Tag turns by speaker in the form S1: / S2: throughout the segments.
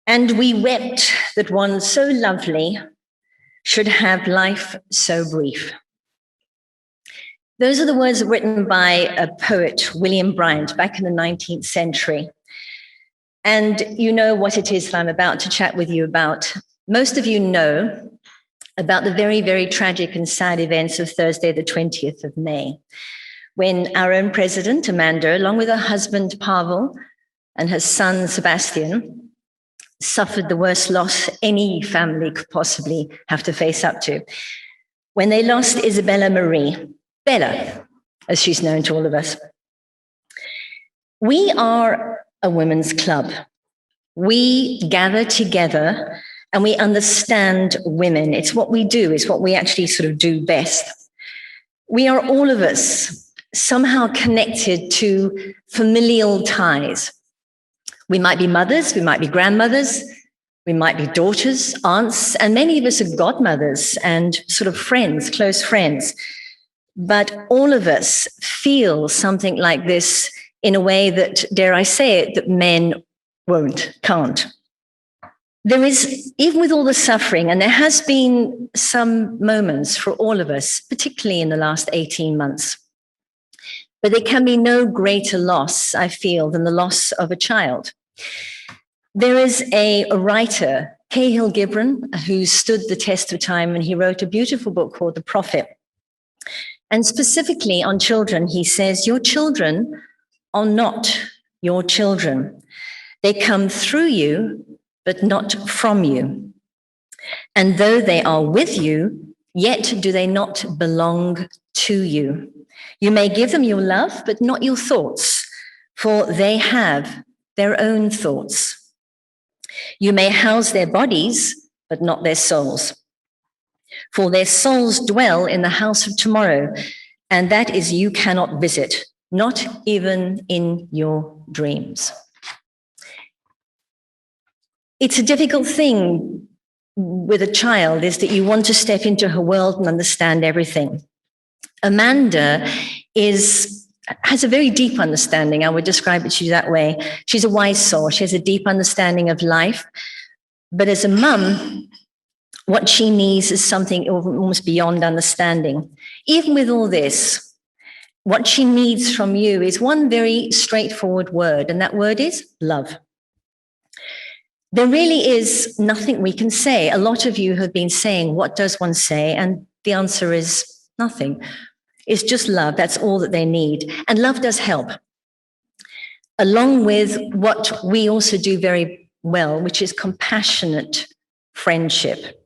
S1: And we wept that one so lovely should have life so brief. Those are the words written by a poet, William Bryant, back in the 19th century. And you know what it is that I'm about to chat with you about. Most of you know about the very, very tragic and sad events of Thursday, the 20th of May, when our own president, Amanda, along with her husband, Pavel, and her son, Sebastian, suffered the worst loss any family could possibly have to face up to, when they lost Isabella Marie, Bella, as she's known to all of us. We are a women's club. We gather together and we understand women. It's what we do. It's what we actually sort of do best. We are all of us somehow connected to familial ties. We might be mothers, we might be grandmothers, we might be daughters, aunts, and many of us are godmothers and sort of friends, close friends. But all of us feel something like this in a way that, dare I say it, that men can't. There is, even with all the suffering, and there has been some moments for all of us, particularly in the last 18 months, but there can be no greater loss, I feel, than the loss of a child. There is a writer, Cahill Gibran, who stood the test of time, and he wrote a beautiful book called The Prophet. And specifically on children, he says, your children are not your children. They come through you, but not from you. And though they are with you, yet do they not belong to you. You may give them your love, but not your thoughts, for they have their own thoughts. You may house their bodies, but not their souls. For their souls dwell in the house of tomorrow, and that is you cannot visit, not even in your dreams. It's a difficult thing with a child, is that you want to step into her world and understand everything. Amanda has a very deep understanding. I would describe it to you that way. She's a wise soul. She has a deep understanding of life. But as a mum, what she needs is something almost beyond understanding. Even with all this, what she needs from you is one very straightforward word, and that word is love. There really is nothing we can say. A lot of you have been saying, what does one say? And the answer is nothing. It's just love. That's all that they need. And love does help, along with what we also do very well, which is compassionate friendship.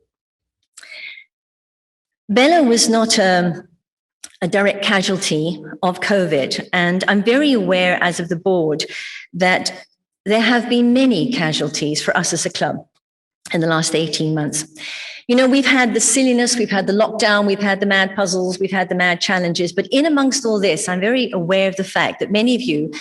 S1: Bella was not a direct casualty of COVID, and I'm very aware, as of the board, that there have been many casualties for us as a club in the last 18 months. You know, we've had the silliness, we've had the lockdown, we've had the mad puzzles, we've had the mad challenges, but in amongst all this, I'm very aware of the fact that many of you,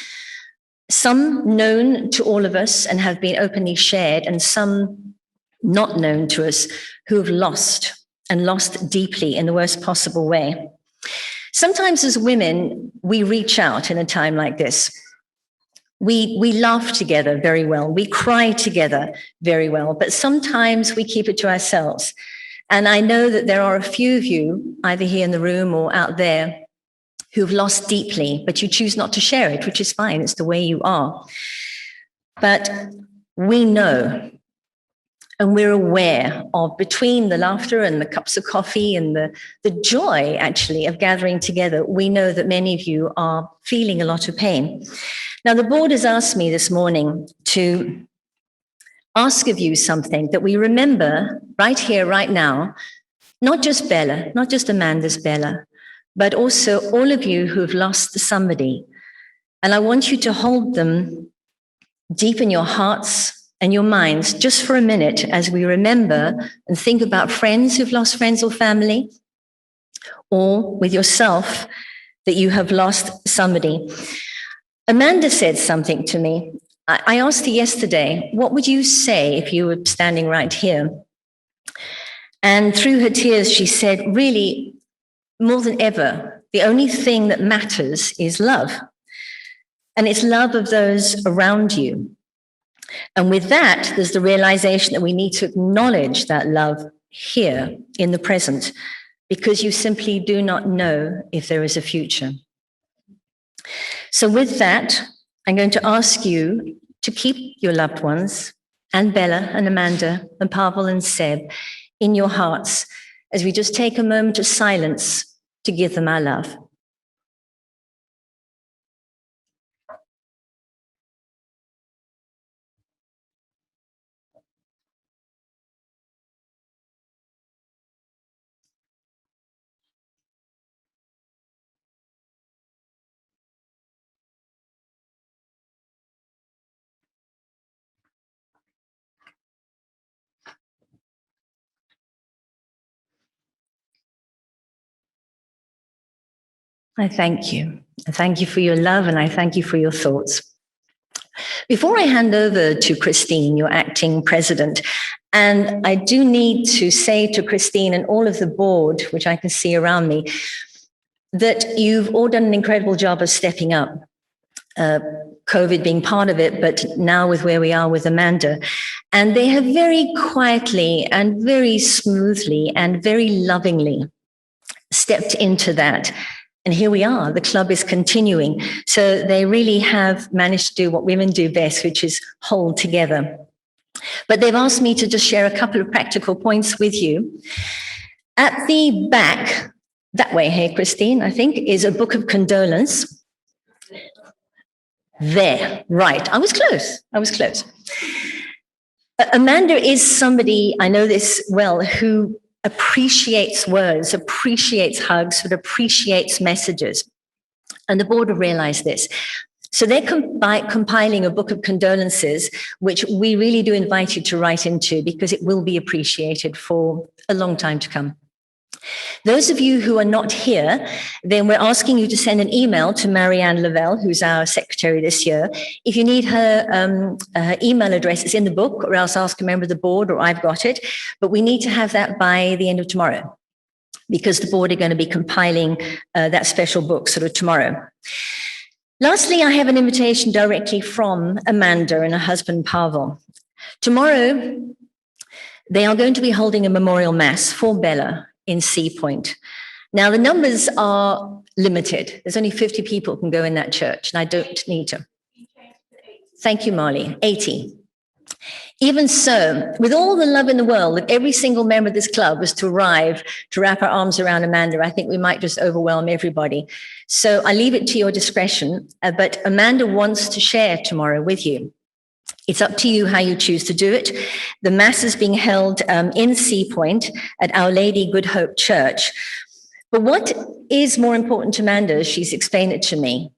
S1: some known to all of us and have been openly shared, and some not known to us, who have lost and lost deeply in the worst possible way. Sometimes as women, we reach out in a time like this. We laugh together very well. We cry together very well, but sometimes we keep it to ourselves. And I know that there are a few of you, either here in the room or out there, who've lost deeply, but you choose not to share it, which is fine. It's the way you are. But we know, and we're aware of, between the laughter and the cups of coffee and the joy, actually, of gathering together, we know that many of you are feeling a lot of pain. Now, the board has asked me this morning to ask of you something that we remember right here, right now, not just Bella, not just Amanda's Bella, but also all of you who have lost somebody. And I want you to hold them deep in your hearts and your minds just for a minute as we remember and think about friends who've lost friends or family, or with yourself that you have lost somebody. Amanda said something to me. I asked her yesterday, what would you say if you were standing right here? And through her tears, she said, really, more than ever, the only thing that matters is love. And it's love of those around you. And with that, there's the realization that we need to acknowledge that love here in the present, because you simply do not know if there is a future. So with that, I'm going to ask you to keep your loved ones and Bella and Amanda and Pavel and Seb in your hearts as we just take a moment of silence to give them our love. I thank you. I thank you for your love and I thank you for your thoughts. Before I hand over to Christine, your acting president, and I do need to say to Christine and all of the board, which I can see around me, that you've all done an incredible job of stepping up. COVID being part of it, but now with where we are with Amanda. And they have very quietly and very smoothly and very lovingly stepped into that. And here we are, the club is continuing. So they really have managed to do what women do best, which is hold together. But they've asked me to just share a couple of practical points with you. At the back, that way here, Christine, I think, is a book of condolence. There, right. I was close. Amanda is somebody, I know this well, who appreciates words, appreciates hugs, but appreciates messages. And the board have realized this. So they're compiling a book of condolences, which we really do invite you to write into because it will be appreciated for a long time to come. Those of you who are not here, then we're asking you to send an email to Marianne Lavelle, who's our secretary this year. If you need her email address, it's in the book, or else ask a member of the board, or I've got it. But we need to have that by the end of tomorrow, because the board are going to be compiling that special book sort of tomorrow. Lastly, I have an invitation directly from Amanda and her husband, Pavel. Tomorrow, they are going to be holding a memorial mass for Bella in Sea Point. Now, the numbers are limited. There's only 50 people who can go in that church, and I don't need to. Thank you, Marlene. 80. Even so, with all the love in the world, if every single member of this club was to arrive to wrap our arms around Amanda, I think we might just overwhelm everybody. So I leave it to your discretion, but Amanda wants to share tomorrow with you. It's up to you how you choose to do it. The mass is being held in Sea Point at Our Lady Good Hope Church. But what is more important to Amanda, she's explained it to me,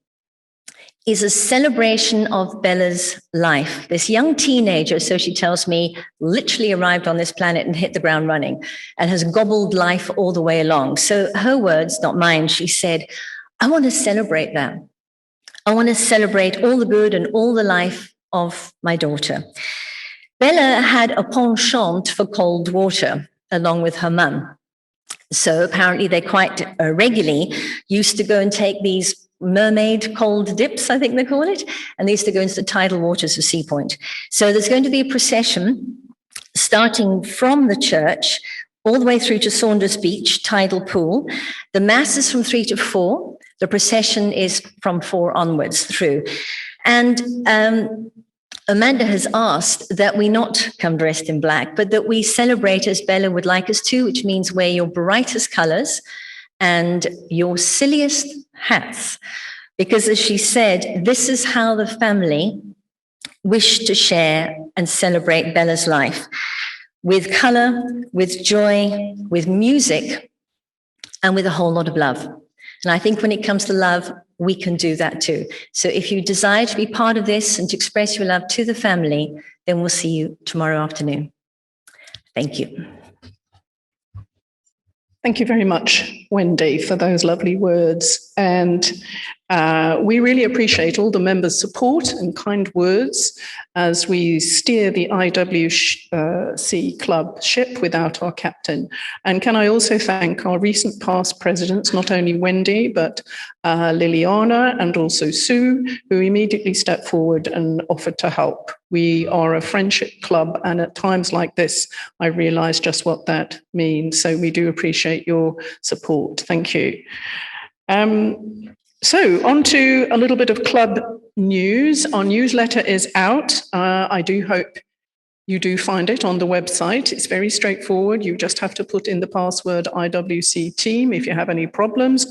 S1: is a celebration of Bella's life. This young teenager, so she tells me, literally arrived on this planet and hit the ground running and has gobbled life all the way along. So her words, not mine, she said, I want to celebrate that. I want to celebrate all the good and all the life of my daughter. Bella had a penchant for cold water along with her mum. So apparently they quite regularly used to go and take these mermaid cold dips, I think they call it, and they used to go into the tidal waters of Sea Point. So there's going to be a procession starting from the church all the way through to Saunders Beach, tidal pool. The mass is from 3 to 4. The procession is from 4 onwards through. And Amanda has asked that we not come dressed in black, but that we celebrate as Bella would like us to, which means wear your brightest colors and your silliest hats. Because as she said, this is how the family wish to share and celebrate Bella's life. With color, with joy, with music, and with a whole lot of love. And I think when it comes to love, we can do that too. So if you desire to be part of this and to express your love to the family, then we'll see you tomorrow afternoon. Thank you.
S2: Thank you very much. Wendy, for those lovely words. And we really appreciate all the members' support and kind words as we steer the IWC club ship without our captain. And can I also thank our recent past presidents, not only Wendy, but Liliana and also Sue, who immediately stepped forward and offered to help. We are a friendship club, and at times like this, I realise just what that means. So we do appreciate your support. Thank you. So on to a little bit of club news. Our newsletter is out. I do hope you do find it on the website. It's very straightforward. You just have to put in the password IWC team. If you have any problems,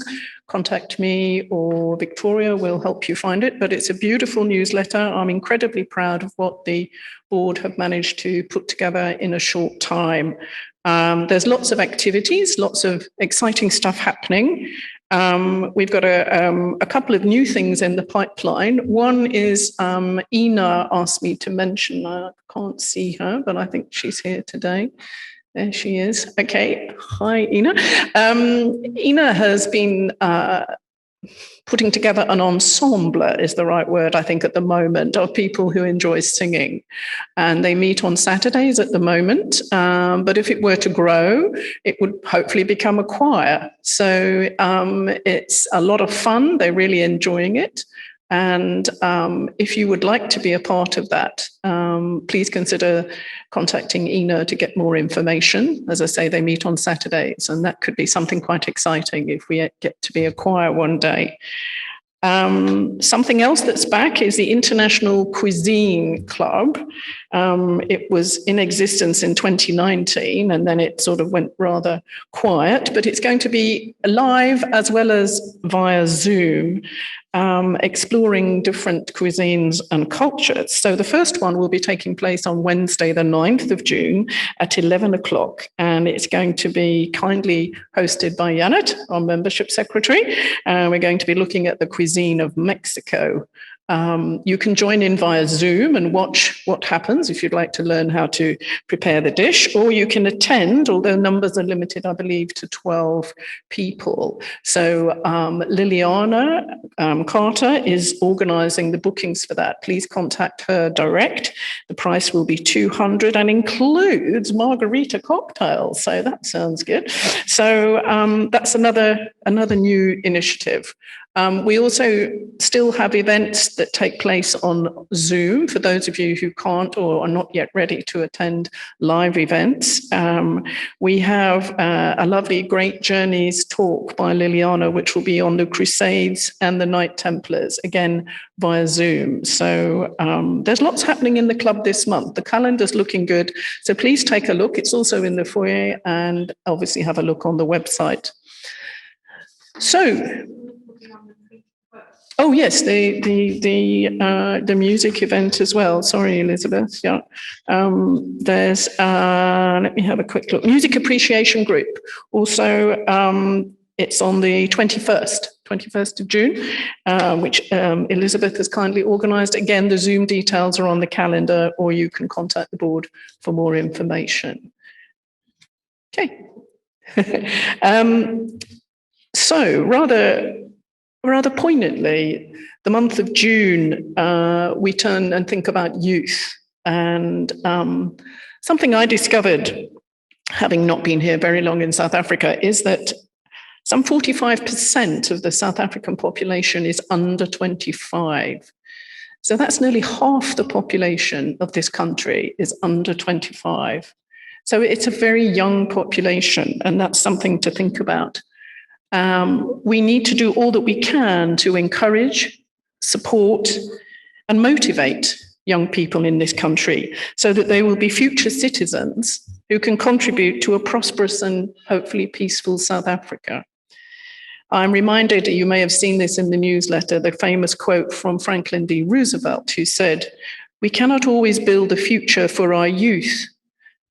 S2: contact me or Victoria will help you find it. But it's a beautiful newsletter. I'm incredibly proud of what the board have managed to put together in a short time. There's lots of activities, lots of exciting stuff happening. We've got a couple of new things in the pipeline. One is Ina asked me to mention, I can't see her, but I think she's here today. There she is. Okay. Hi, Ina. Ina has been putting together an ensemble is the right word, I think, at the moment, of people who enjoy singing. And they meet on Saturdays at the moment. But if it were to grow, it would hopefully become a choir. So it's a lot of fun. They're really enjoying it. And if you would like to be a part of that, please consider contacting Ina to get more information. As I say, they meet on Saturdays, and that could be something quite exciting if we get to be a choir one day. Something else that's back is the International Cuisine Club. It was in existence in 2019, and then it sort of went rather quiet, but it's going to be live as well as via Zoom, exploring different cuisines and cultures. So the first one will be taking place on Wednesday, the 9th of June at 11 o'clock. And it's going to be kindly hosted by Janet, our membership secretary. We're going to be looking at the cuisine of Mexico. You can join in via Zoom and watch what happens if you'd like to learn how to prepare the dish, or you can attend, although numbers are limited, I believe, to 12 people. So Liliana Carter is organising the bookings for that. Please contact her direct. The price will be $200 and includes margarita cocktails. So that sounds good. So that's another new initiative. We also still have events that take place on Zoom for those of you who can't or are not yet ready to attend live events. We have a lovely Great Journeys talk by Liliana, which will be on the Crusades and the Knight Templars, again via Zoom. So there's lots happening in the club this month. The calendar's looking good. So please take a look. It's also in the foyer, and obviously have a look on the website. So, oh yes, the music event as well. Sorry, Elizabeth. Yeah, there's. Let me have a quick look. Music Appreciation Group. Also, it's on the 21st of June, which Elizabeth has kindly organised. Again, the Zoom details are on the calendar, or you can contact the board for more information. Okay. So rather poignantly, the month of June, we turn and think about youth. And something I discovered, having not been here very long in South Africa, is that some 45% of the South African population is under 25. So that's nearly half the population of this country is under 25. So it's a very young population, and that's something to think about. We need to do all that we can to encourage, support, and motivate young people in this country so that they will be future citizens who can contribute to a prosperous and hopefully peaceful South Africa. I'm reminded, you may have seen this in the newsletter, the famous quote from Franklin D. Roosevelt, who said, "We cannot always build a future for our youth,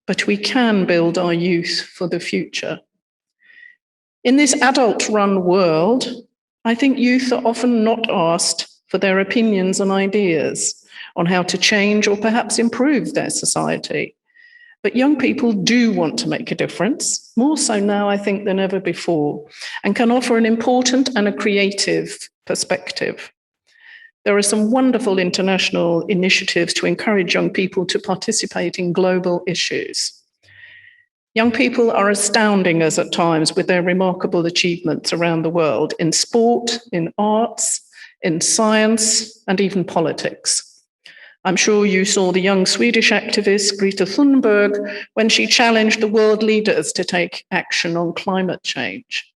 S2: but we can build our youth for the future." In this adult-run world, I think youth are often not asked for their opinions and ideas on how to change or perhaps improve their society. But young people do want to make a difference, more so now, I think, than ever before, and can offer an important and a creative perspective. There are some wonderful international initiatives to encourage young people to participate in global issues. Young people are astounding us at times with their remarkable achievements around the world in sport, in arts, in science, and even politics. I'm sure you saw the young Swedish activist Greta Thunberg when she challenged the world leaders to take action on climate change.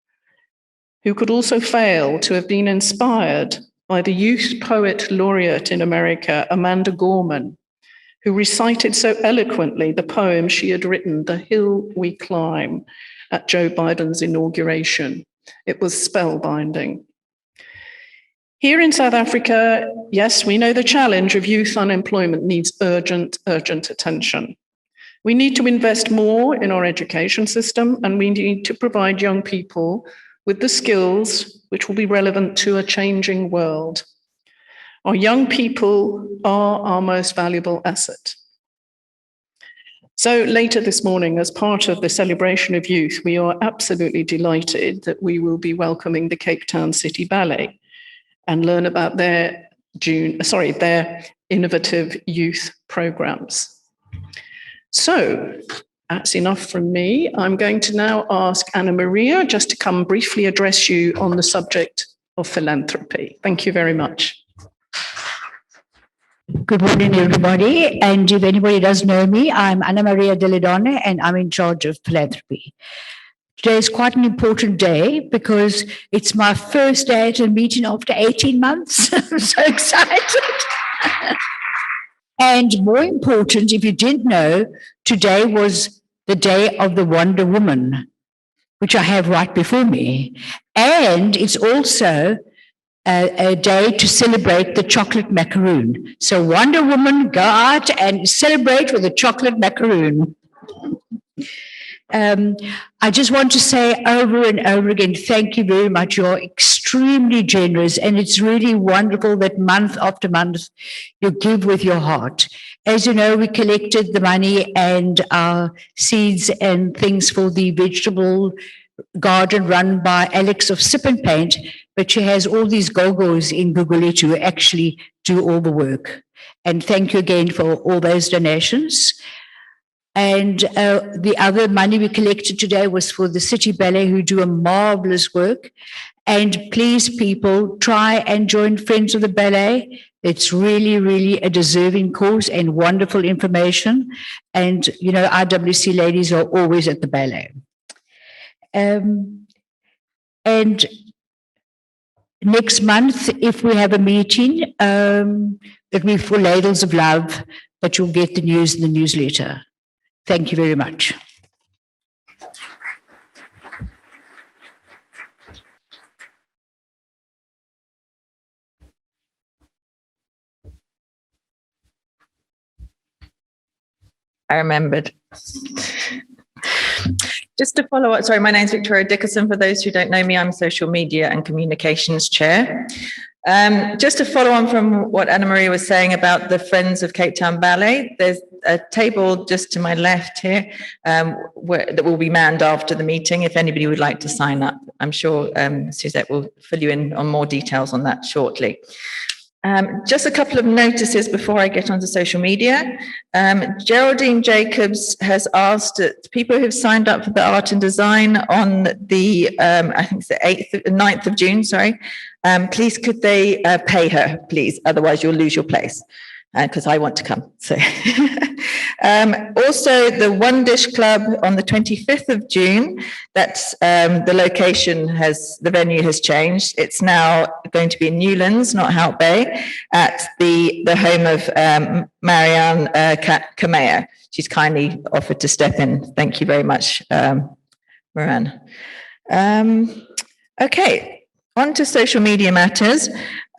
S2: Who could also fail to have been inspired by the youth poet laureate in America, Amanda Gorman, who recited so eloquently the poem she had written, The Hill We Climb, at Joe Biden's inauguration. It was spellbinding. Here in South Africa, yes, we know the challenge of youth unemployment needs urgent attention. We need to invest more in our education system, and we need to provide young people with the skills which will be relevant to a changing world. Our young people are our most valuable asset. So later this morning, as part of the celebration of youth, we are absolutely delighted that we will be welcoming the Cape Town City Ballet and learn about their innovative youth programs. So that's enough from me. I'm going to now ask Anna Maria just to come briefly address you on the subject of philanthropy. Thank you very much.
S3: Good morning, everybody. And if anybody doesn't know me, I'm Anna Maria Deledone, and I'm in charge of philanthropy. Today is quite an important day because it's my first day at a meeting after 18 months. I'm so excited. And more important, if you didn't know, today was the day of the Wonder Woman, which I have right before me. And it's also a day to celebrate the chocolate macaroon. So Wonder Woman, go out and celebrate with a chocolate macaroon. I just want to say over and over again, thank you very much. You're extremely generous, and it's really wonderful that month after month you give with your heart. As you know, we collected the money and our seeds and things for the vegetable garden run by Alex of Sip and Paint, but she has all these gogos in Gugulethu to actually do all the work. And thank you again for all those donations. And the other money we collected today was for the City Ballet, who do a marvelous work. And please, people, try and join Friends of the Ballet. It's really, really a deserving cause and wonderful information. And, you know, IWC ladies are always at the ballet. And next month, if we have a meeting, it'll be for Ladles of Love, but you'll get the news in the newsletter. Thank you very much.
S4: I remembered. Just to follow up, sorry, my name's Victoria Dickerson. For those who don't know me, I'm Social Media and Communications Chair. Just to follow on from what Anna Maria was saying about the Friends of Cape Town Ballet, there's a table just to my left here that will be manned after the meeting if anybody would like to sign up. I'm sure Suzette will fill you in on more details on that shortly. Just a couple of notices before I get onto social media. Geraldine Jacobs has asked people who've signed up for the art and design on the, I think it's the 9th of June, sorry, please could they pay her, please? Otherwise you'll lose your place. Because I want to come. So, also the One Dish Club on the 25th of June. That's the location the venue has changed. It's now going to be in Newlands, not Hout Bay, at the home of Marianne Kamea. She's kindly offered to step in. Thank you very much, Moran. Okay. On to social media matters.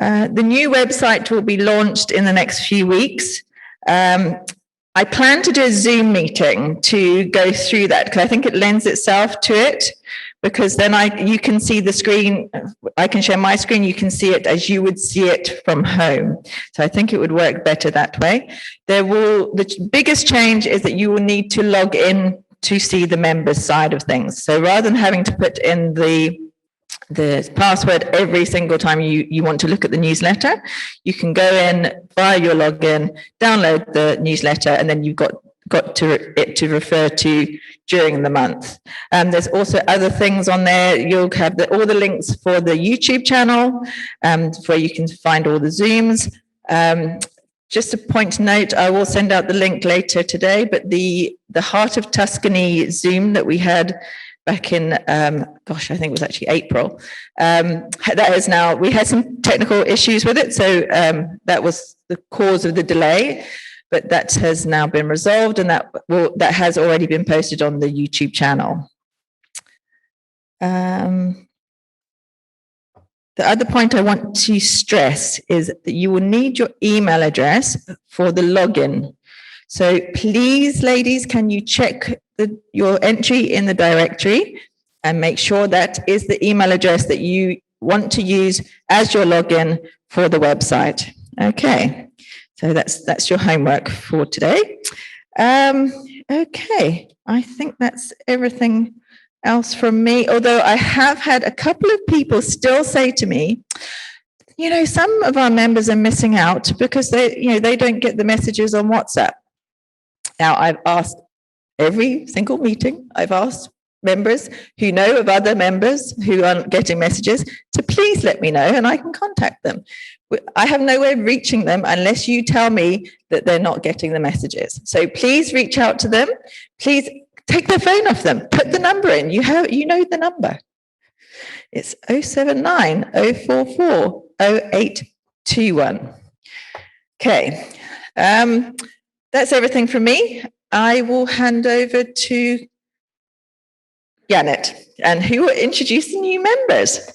S4: The new website will be launched in the next few weeks. I plan to do a Zoom meeting to go through that because I think it lends itself to it. because then you can see the screen. I can share my screen. You can see it as you would see it from home. So I think it would work better that way. The biggest change is that you will need to log in to see the members side of things. So rather than having to put in the password every single time you want to look at the newsletter, you can go in via your login, download the newsletter, and then you've got it to refer to during the month. There's also other things on there. You'll have all the links for the YouTube channel, where you can find all the Zooms. Just a point to note, I will send out the link later today, but the Heart of Tuscany Zoom that we had back in, I think it was actually April, we had some technical issues with it, so that was the cause of the delay, but that has now been resolved, and that has already been posted on the YouTube channel. The other point I want to stress is that you will need your email address for the login. So please, ladies, can you check your entry in the directory and make sure that is the email address that you want to use as your login for the website. Okay, so that's your homework for today. Okay, I think that's everything else from me, although I have had a couple of people still say to me, some of our members are missing out because they don't get the messages on WhatsApp. Now, I've asked every single meeting, I've asked members who know of other members who aren't getting messages to please let me know and I can contact them. I have no way of reaching them unless you tell me that they're not getting the messages. So please reach out to them. Please take their phone off them. Put the number in. You know the number. It's 079 044 0821. Okay. That's everything from me. I will hand over to Janet, and who will introduce the new members.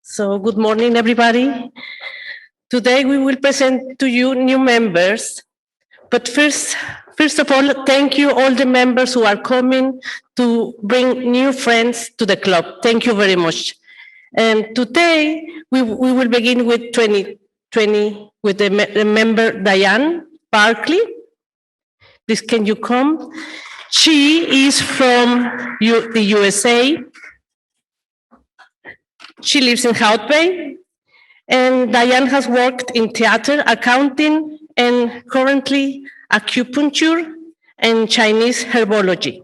S5: So good morning, everybody. Today we will present to you new members. But first of all, thank you all the members who are coming to bring new friends to the club. Thank you very much. And today we will begin with 2020 with the member Diane Barkley. Please, can you come? She is from the USA. She lives in South Bay. And Diane has worked in theater, accounting, and currently acupuncture and Chinese herbology.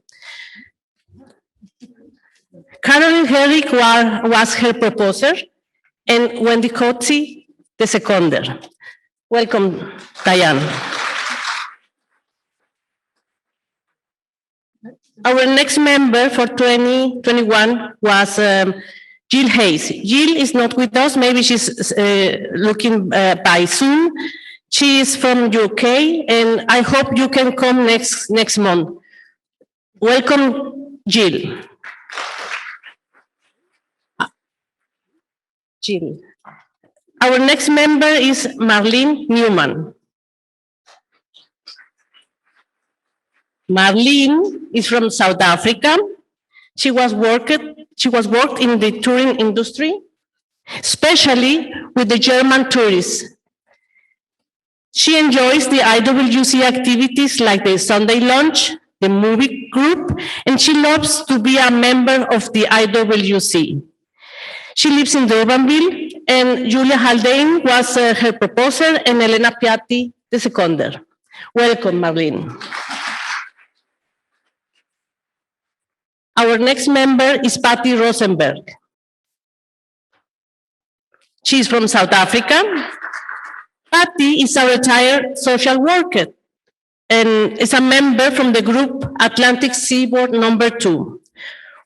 S5: Carolyn Herrick was her proposer, and Wendy Coetzee, the seconder. Welcome, Diane. Our next member for 2021 was Jill Hayes. Jill is not with us. Maybe she's looking by Zoom. She is from UK, and I hope you can come next month. Welcome, Jill. Jill. Our next member is Marlene Newman. Marlene is from South Africa. She was worked in the touring industry, especially with the German tourists. She enjoys the IWC activities like the Sunday lunch, the movie group, and she loves to be a member of the IWC. She lives in Durbanville, and Julia Haldane was her proposer, and Elena Piatti, the seconder. Welcome, Marlene. Our next member is Patti Rosenberg. She's from South Africa. Patti is a retired social worker and is a member from the group Atlantic Seaboard No. 2.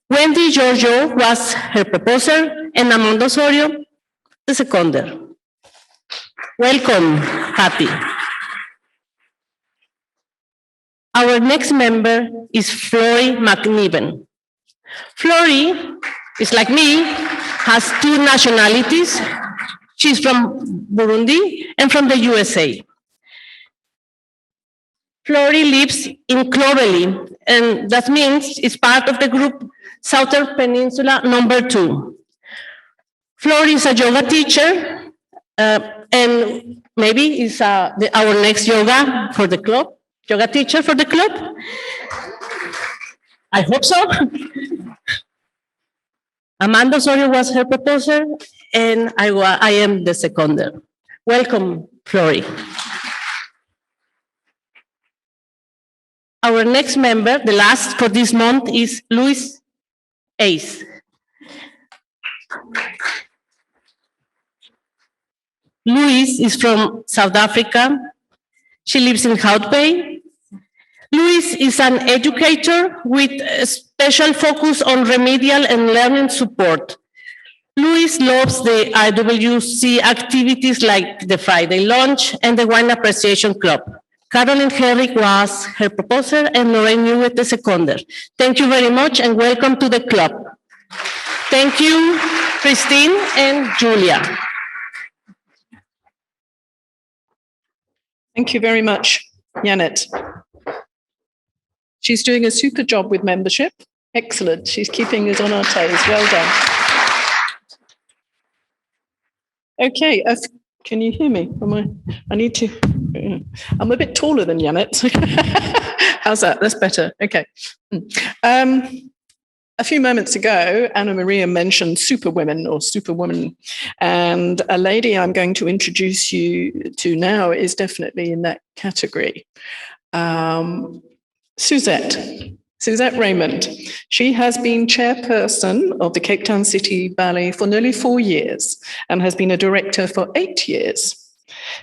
S5: Wendy Giorgio was her proposer, and Amanda Osorio, the seconder. Welcome, Patti. Our next member is Floyd Mcneivin. Flory is like me, has 2 nationalities. She's from Burundi and from the USA. Flory lives in Clovelly, and that means it's part of the group Southern Peninsula number 2. Flory is a yoga teacher, and maybe is our next yoga teacher for the club. I hope so. Amanda Osorio was her proposer, and I am the seconder. Welcome, Flory. Our next member, the last for this month, is Louise Ace. Louise is from South Africa. She lives in Hout Bay. Louise is an educator with a special focus on remedial and learning support. Louise loves the IWC activities like the Friday lunch and the Wine Appreciation Club. Caroline Herrick was her proposer and Lorraine Newitt the seconder. Thank you very much and welcome to the club. Thank you, Christine and Julia.
S2: Thank you very much, Janet. She's doing a super job with membership. Excellent. She's keeping us on our toes. Well done. Okay, can you hear me? I need to. I'm a bit taller than Janet. How's that? That's better. Okay. A few moments ago, Anna Maria mentioned superwomen or superwoman, and a lady I'm going to introduce you to now is definitely in that category. Suzette Raymond. She has been chairperson of the Cape Town City Ballet for nearly 4 years and has been a director for 8 years.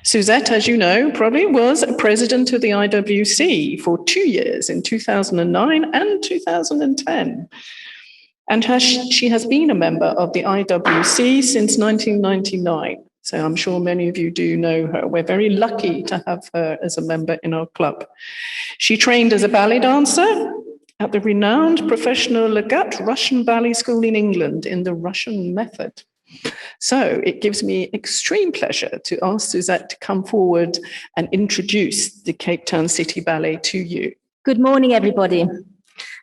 S2: Suzette, as you know, probably was president of the IWC for 2 years in 2009 and 2010. And she has been a member of the IWC since 1999. So I'm sure many of you do know her. We're very lucky to have her as a member in our club. She trained as a ballet dancer at the renowned professional Legat Russian Ballet School in England in the Russian method. So it gives me extreme pleasure to ask Suzette to come forward and introduce the Cape Town City Ballet to you.
S1: Good morning, everybody.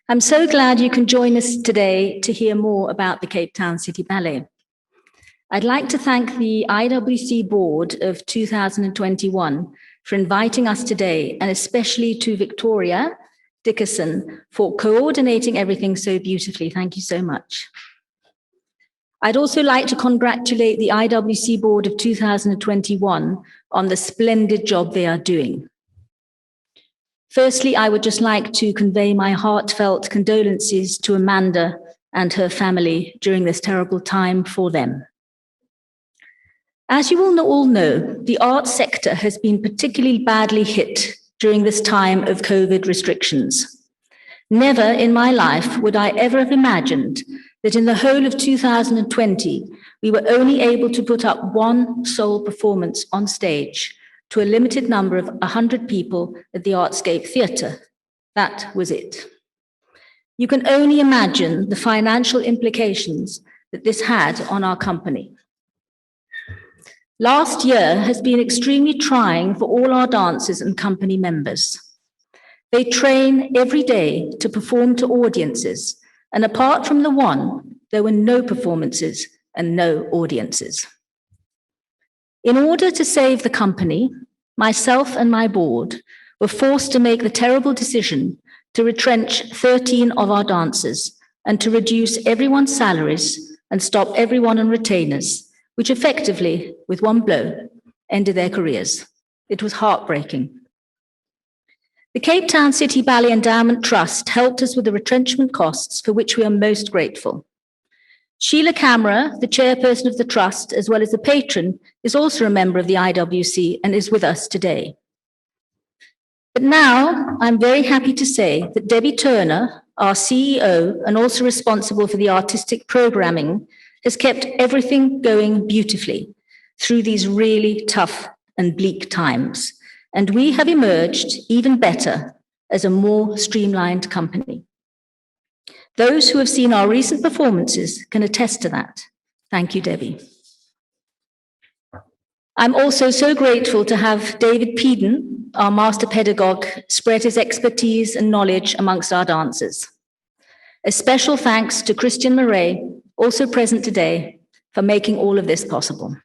S1: I'm so glad you can join us today to hear more about the Cape Town City Ballet. I'd like to thank the IWC Board of 2021 for inviting us today, and especially to Victoria Dickerson for coordinating everything so beautifully. Thank you so much. I'd also like to congratulate the IWC Board of 2021 on the splendid job they are doing. Firstly, I would just like to convey my heartfelt condolences to Amanda and her family during this terrible time for them. As you all know, the arts sector has been particularly badly hit during this time of COVID restrictions. Never in my life would I ever have imagined that in the whole of 2020, we were only able to put up one sole performance on stage to a limited number of 100 people at the Artscape Theatre. That was it. You can only imagine the financial implications that this had on our company. Last year has been extremely trying for all our dancers and company members. They train every day to perform to audiences, and apart from the one, there were no performances and no audiences. In order to save the company, myself and my board were forced to make the terrible decision to retrench 13 of our dancers and to reduce everyone's salaries and stop everyone on retainers, which effectively, with one blow, ended their careers. It was heartbreaking. The Cape Town City Ballet Endowment Trust helped us with the retrenchment costs, for which we are most grateful. Sheila Camera, the chairperson of the trust, as well as the patron, is also a member of the IWC and is with us today. But now I'm very happy to say that Debbie Turner, our CEO and also responsible for the artistic programming, has kept everything going beautifully through these really tough and bleak times. And we have emerged even better as a more streamlined company. Those who have seen our recent performances can attest to that. Thank you, Debbie. I'm also so grateful to have David Peden, our master pedagogue, spread his expertise and knowledge amongst our dancers. A special thanks to Christian Murray, also present today, for making all of this possible.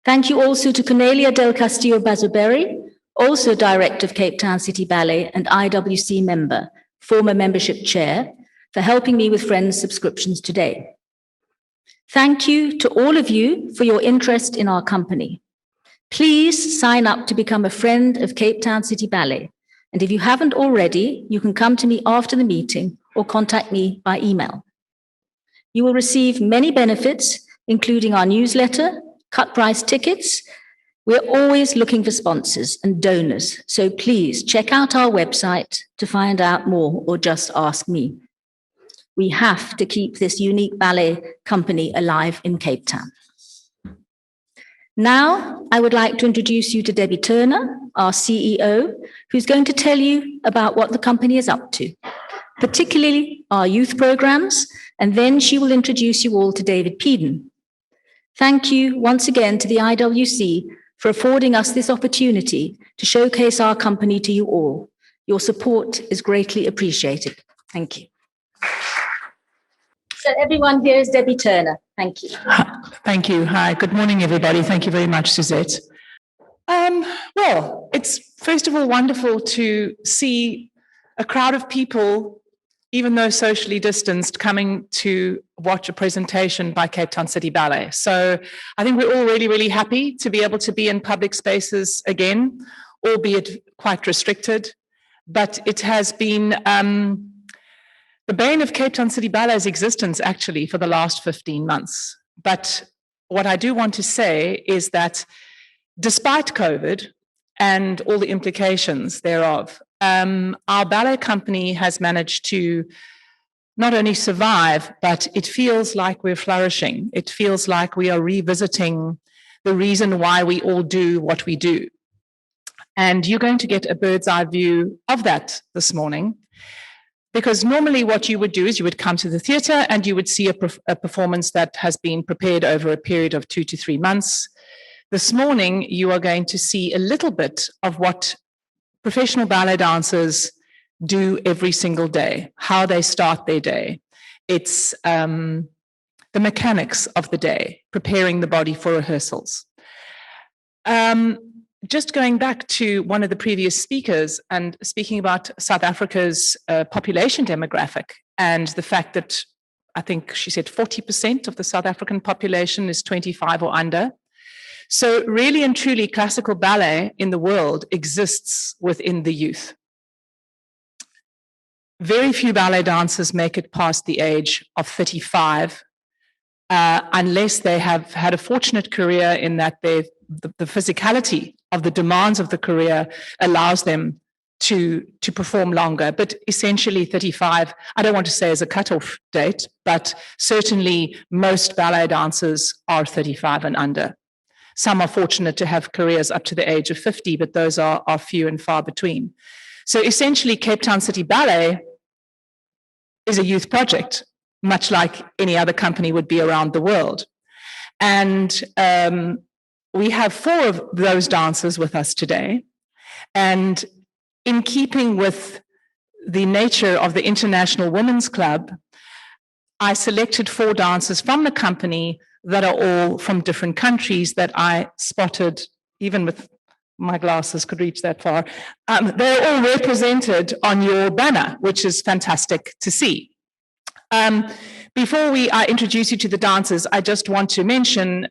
S1: Thank you also to Cornelia del Castillo Bazuberry, also Director of Cape Town City Ballet and IWC member, former membership chair, for helping me with Friends subscriptions today. Thank you to all of you for your interest in our company. Please sign up to become a friend of Cape Town City Ballet. And if you haven't already, you can come to me after the meeting or contact me by email. You will receive many benefits, including our newsletter, cut price tickets. We're always looking for sponsors and donors, so please check out our website to find out more or just ask me. We have to keep this unique ballet company alive in Cape Town. Now, I would like to introduce you to Debbie Turner, our CEO, who's going to tell you about what the company is up to, particularly our youth programs, and then she will introduce you all to David Peden. Thank you once again to the IWC for affording us this opportunity to showcase our company to you all. Your support is greatly appreciated. Thank you. So everyone, here is Debbie Turner. Thank you.
S6: Thank you. Hi, good morning, everybody. Thank you very much, Suzette. Well, it's first of all wonderful to see a crowd of people, even though socially distanced, coming to watch a presentation by Cape Town City Ballet. So I think we're all really, really happy to be able to be in public spaces again, albeit quite restricted. But it has been the bane of Cape Town City Ballet's existence, actually, for the last 15 months. But what I do want to say is that despite COVID and all the implications thereof, our ballet company has managed to not only survive, but it feels like we're flourishing. It feels like we are revisiting the reason why we all do what we do. And you're going to get a bird's eye view of that this morning. Because normally what you would do is you would come to the theatre and you would see a performance that has been prepared over a period of 2 to 3 months. This morning, you are going to see a little bit of what professional ballet dancers do every single day, how they start their day. It's the mechanics of the day, preparing the body for rehearsals. Just going back to one of the previous speakers and speaking about South Africa's population demographic and the fact that I think she said 40% of the South African population is 25 or under. So really and truly, classical ballet in the world exists within the youth. Very few ballet dancers make it past the age of 35 unless they have had a fortunate career in that the physicality of the demands of the career allows them to perform longer. But essentially 35, I don't want to say as a cutoff date, but certainly most ballet dancers are 35 and under. Some are fortunate to have careers up to the age of 50, but those are few and far between. So essentially Cape Town City Ballet is a youth project, much like any other company would be around the world. And we have 4 of those dancers with us today. And in keeping with the nature of the International Women's Club, I selected 4 dancers from the company that are all from different countries that I spotted, even with my glasses could reach that far. They're all represented on your banner, which is fantastic to see. Before I introduce you to the dancers, I just want to mention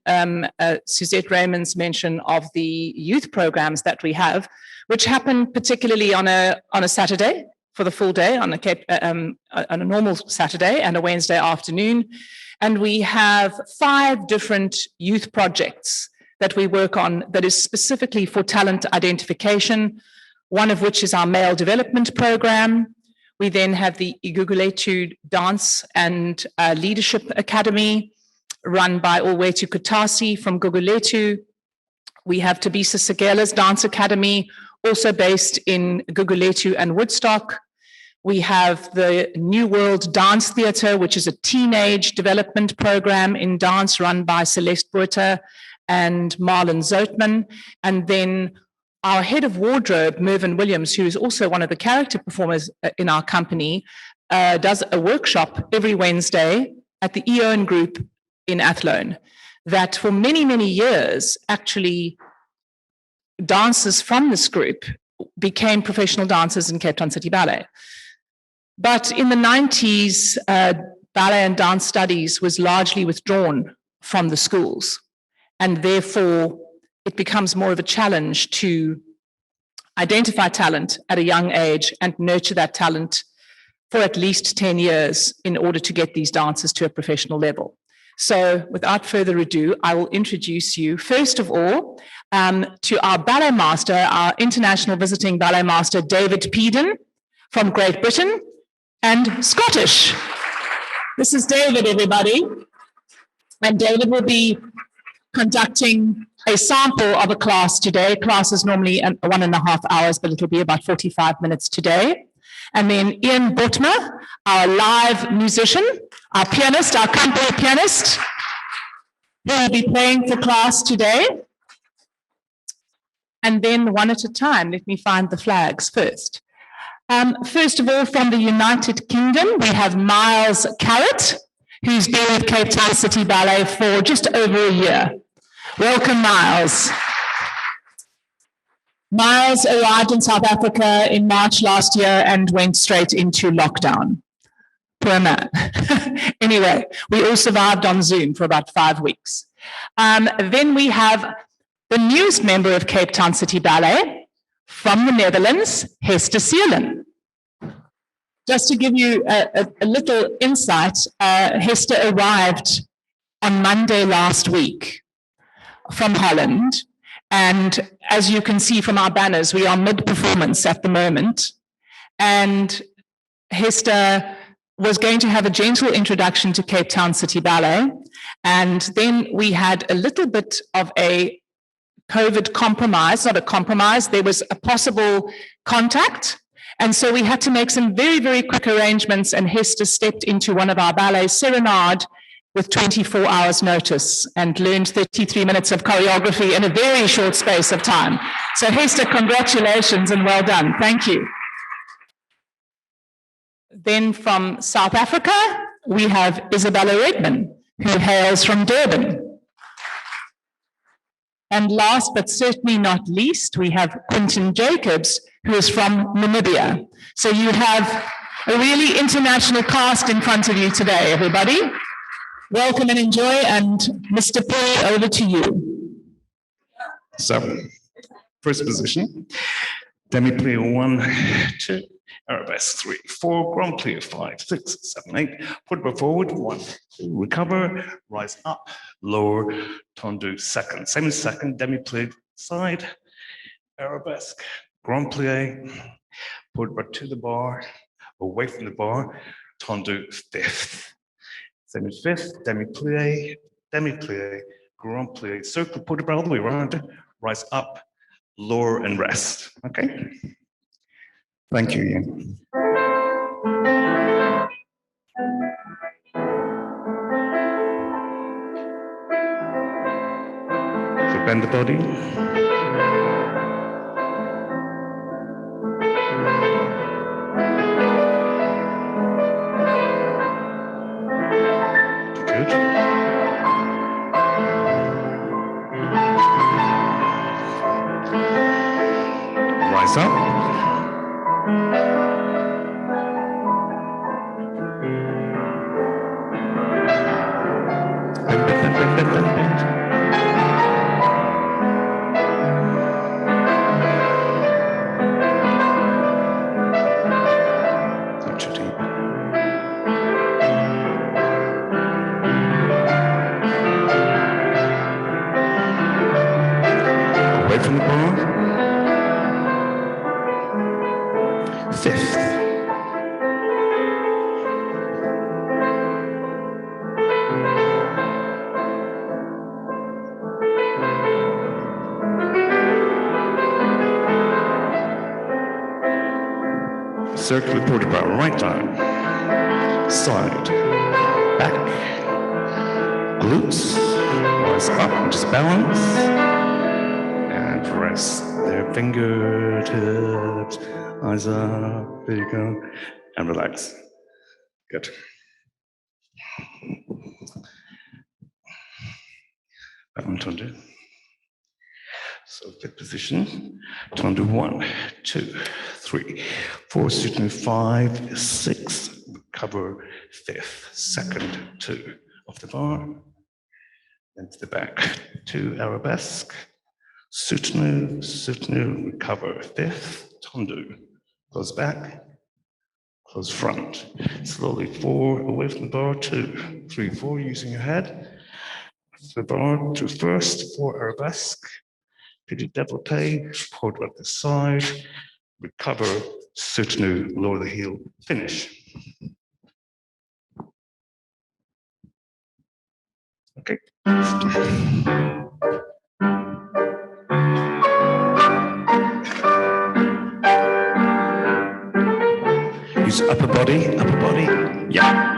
S6: Suzette Raymond's mention of the youth programs that we have, which happen particularly on a Saturday for the full day, on a normal Saturday and a Wednesday afternoon. And we have 5 different youth projects that we work on that is specifically for talent identification, one of which is our male development program. We then have the Iguguletu Dance and Leadership Academy, run by Olwetu Kutasi from Guguletu. We have Tabisa Segela's Dance Academy, also based in Guguletu and Woodstock. We have the New World Dance Theatre, which is a teenage development program in dance run by Celeste Buerta and Marlene Zoetman, and then our head of wardrobe, Mervyn Williams, who is also one of the character performers in our company, does a workshop every Wednesday at the Eoin Group in Athlone that for many, many years, actually, dancers from this group became professional dancers in Cape Town City Ballet. But in the 90s, ballet and dance studies was largely withdrawn from the schools, and therefore it becomes more of a challenge to identify talent at a young age and nurture that talent for at least 10 years in order to get these dancers to a professional level. So without further ado, I will introduce you, first of all, to our ballet master, our international visiting ballet master, David Peden from Great Britain and Scottish. This is David, everybody. And David will be conducting a sample of a class today. Class is normally 1.5 hours, but it'll be about 45 minutes today. And then Ian Botma, our live musician, our pianist, our company pianist, who will be playing for class today. And then one at a time, let me find the flags first. First of all, from the United Kingdom, we have Miles Carrott, who's been with Cape Town City Ballet for just over a year. Welcome, Miles. Miles arrived in South Africa in March last year and went straight into lockdown. Poor man. Anyway, we all survived on Zoom for about 5 weeks. Then we have the newest member of Cape Town City Ballet from the Netherlands, Hester Seelen. Just to give you a little insight, Hester arrived on Monday last week from Holland. And as you can see from our banners, we are mid-performance at the moment. And Hester was going to have a gentle introduction to Cape Town City Ballet. And then we had a little bit of a COVID compromise, not a compromise, there was a possible contact. And so we had to make some very, very quick arrangements, and Hester stepped into one of our ballets, Serenade, with 24 hours notice and learned 33 minutes of choreography in a very short space of time. So Hester, congratulations and well done. Thank you. Then from South Africa, we have Isabella Redman, who hails from Durban. And last but certainly not least, we have Quentin Jacobs, who is from Namibia. So you have a really international cast in front of you today, everybody. Welcome and enjoy, and Mr. Paul, over to you.
S7: So, first position, demi-plie 1, 2, arabesque 3, 4, grand plie 5, 6, 7, 8, put forward 1, 2, recover, rise up, lower, tendu second, same as second, demi-plie side, arabesque, grand plie, put to the bar, away from the bar, tendu fifth. Same as fifth, demi-plie, grand plie, circle, put it all the way around, rise up, lower and rest. Okay? Thank you, Ian. So bend the body. Up. Bend. Not too deep. Away from the bar. Fifth. Circular portobello, right arm, side, back, glutes, Rise up, just balance. And rest their fingertips. Eyes up, there you go. And relax. Good. Tendu. So fifth position. Tendu 1, 2, 3, 4, soutenu 5, 6. Recover fifth, second, 2 off the bar. Then to the back, 2 arabesque. Soutenu, soutenu, recover fifth, tendu. Close back, close front. Slowly 4 away from the bar, 2, 3, 4, using your head. The bar to first, 4 arabesque. Petit développé, forward at the side. Recover, soutenu, lower the heel, finish. Okay. Use upper body, yeah.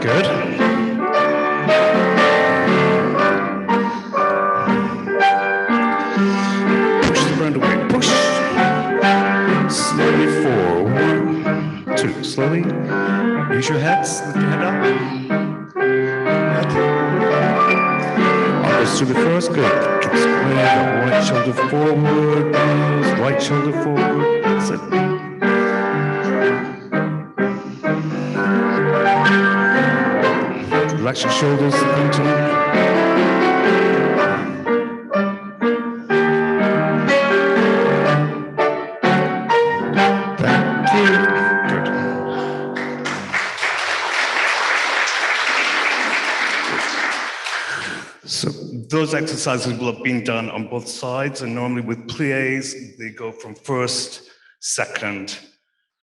S7: Good. Push the ground away, push. Slowly 4, 1, 2, slowly. Use your heads, lift your head up. Arms to the first, good. Keep square, right shoulder forward, right shoulder forward. That's it. Relax your shoulders, Thank you. Good. So those exercises will have been done on both sides, and normally with pliés, they go from first, second,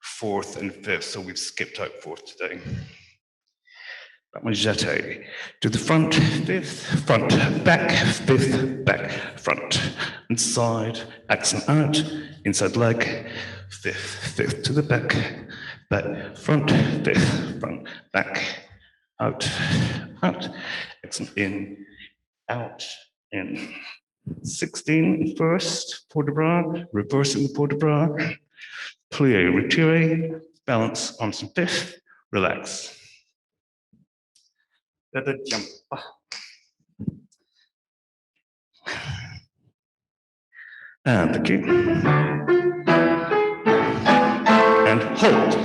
S7: fourth, and fifth. So we've skipped out fourth today. Jeté. To the front, fifth, front, back, fifth, back, front. And side, accent out, inside leg, fifth, to the back, back, front, fifth, front, back, out, accent in, out, in. 16, first, port de bras, reversing the port de bras, plie, retire, balance, arms and fifth, relax. Let it jump. And the kick. And hold.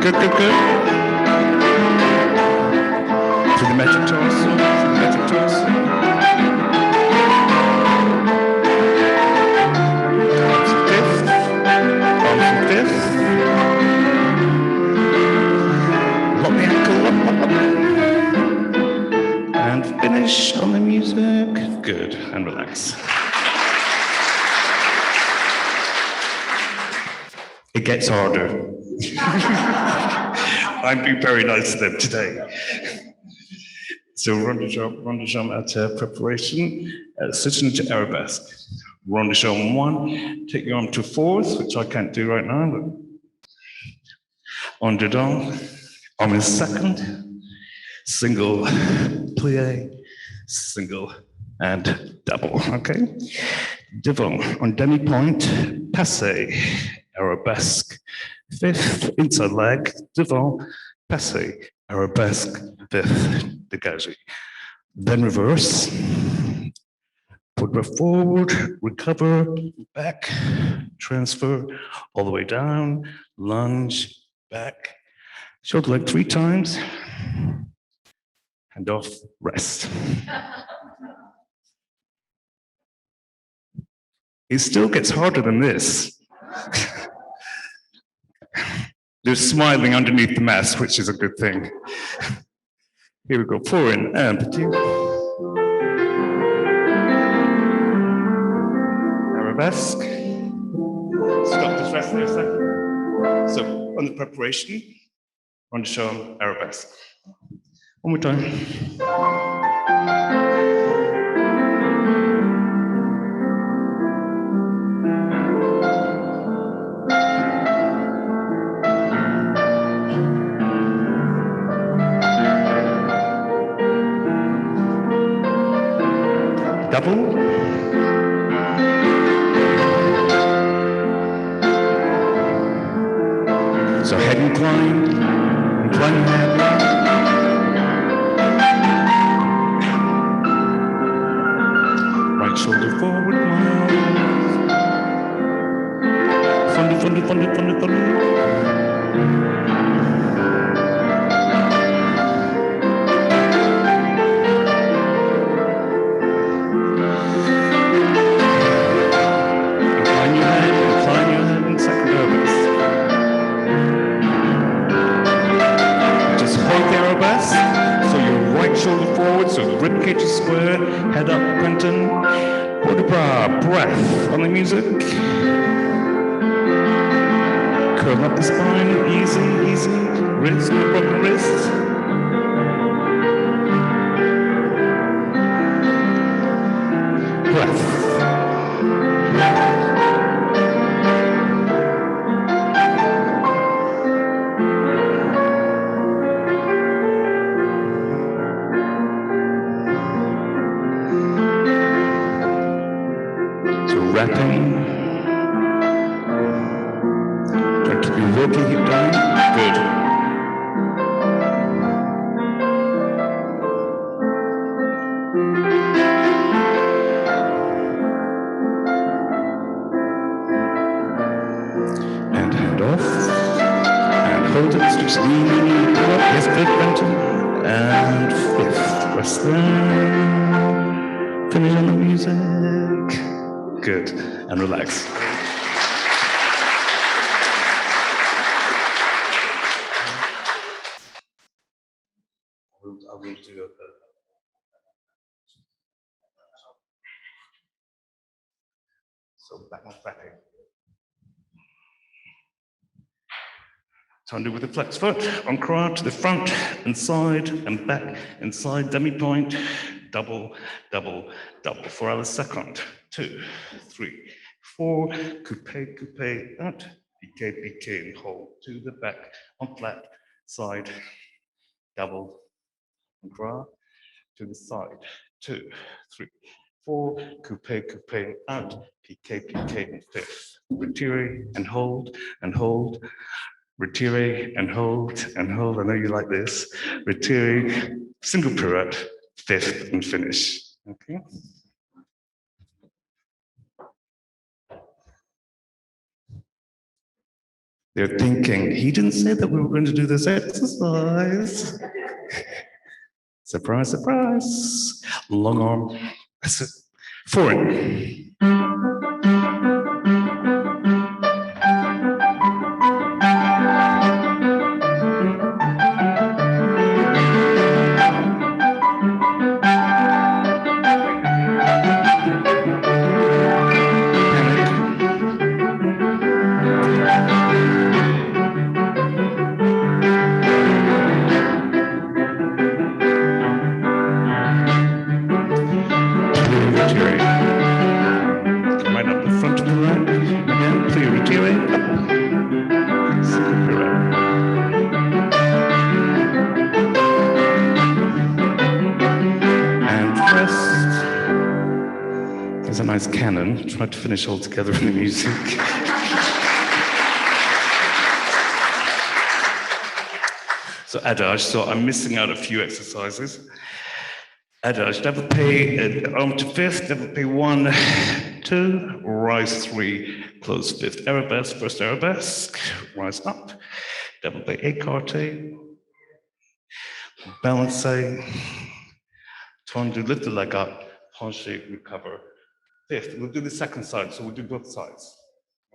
S7: Good. To the magic torso, Arms and fifth. Lock the ankle up. And finish on the music. Good, and relax. It gets harder. I'm being very nice to them today. So rond de jambe at preparation, Untitled Arabesque. Rond de jambe 1, take your arm to fourth, which I can't do right now, but en dedans, arm in second, single plie, single and double, okay? Devant on demi-point, passé, arabesque, fifth, inside leg, devant, passé, arabesque, fifth, dégagé. Then reverse, put forward, recover, back, transfer, all the way down, lunge, back, shoulder leg 3 times, hand off, rest. It still gets harder than this. They're smiling underneath the mask, which is a good thing. Here we go, 4 in, Amputee. Arabesque. Stop this rest there a second. So, on the preparation, I want to show them Arabesque. One more time. Double. So head incline your head. Right shoulder forward, mild. Thunder. Incline your head in second arabesque. Just hold the arabesque, so your right shoulder forward, so the rib cage is square, head up, Quentin. Hold the bra, breath on the music. Curl up the spine, easy. Wrist, no broken wrist. Breath. Wrapping. Try to keep your walking hip down. Good. And hand off. And hold it. Just lean up. Yes, good, Quentin. And 5th. Rest there. Finish on the music. Good, and relax. I will do it. So backing. Time to do with the flex foot, on croix to the front and side and back and side, demi-point, double. 4 hours second, 2, 3, 4, coupe, out, piqué, and hold to the back, on flat, side, double, and croix to the side, 2, 3, 4, coupe, out, piqué, and 5th, retire and hold, retire and hold, I know you like this, retire, single pirouette, 5th, and finish, okay? They're thinking, he didn't say that we were going to do this exercise. Surprise. Long arm. That's it. 4 in. Nice canon, try to finish all together in the music. So adage, so I'm missing out a few exercises. Adage, développé, arm to 5th, développé 1, 2, rise 3, close 5th, arabesque, first arabesque, rise up, développé écarté, balancé, tendu, lift the leg up, penché, recover. fifth. We'll do the second side, so we'll do both sides.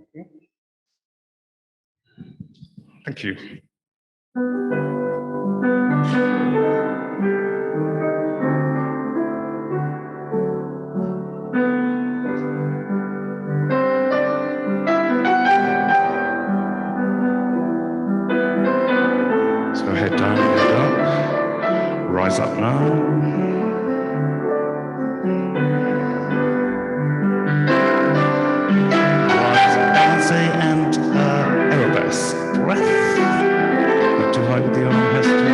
S7: Okay. Thank you. So head down, head up, rise up now. Ballet and Arabesque. Breath. Not too high with the arm, Hester.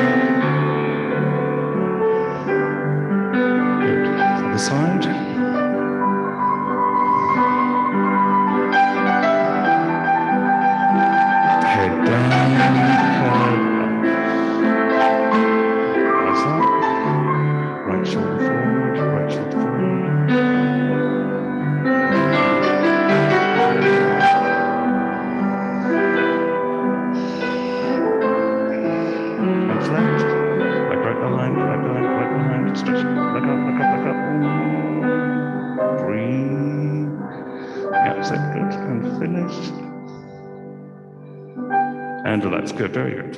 S7: Good. Other side. Head down, head up. Rise up. Right shoulder forward, right shoulder forward. Flat, right behind, right behind, right behind, stretch, look up, look up, look up. Breathe. Yeah, that's good, and finish. And relax, good, very good.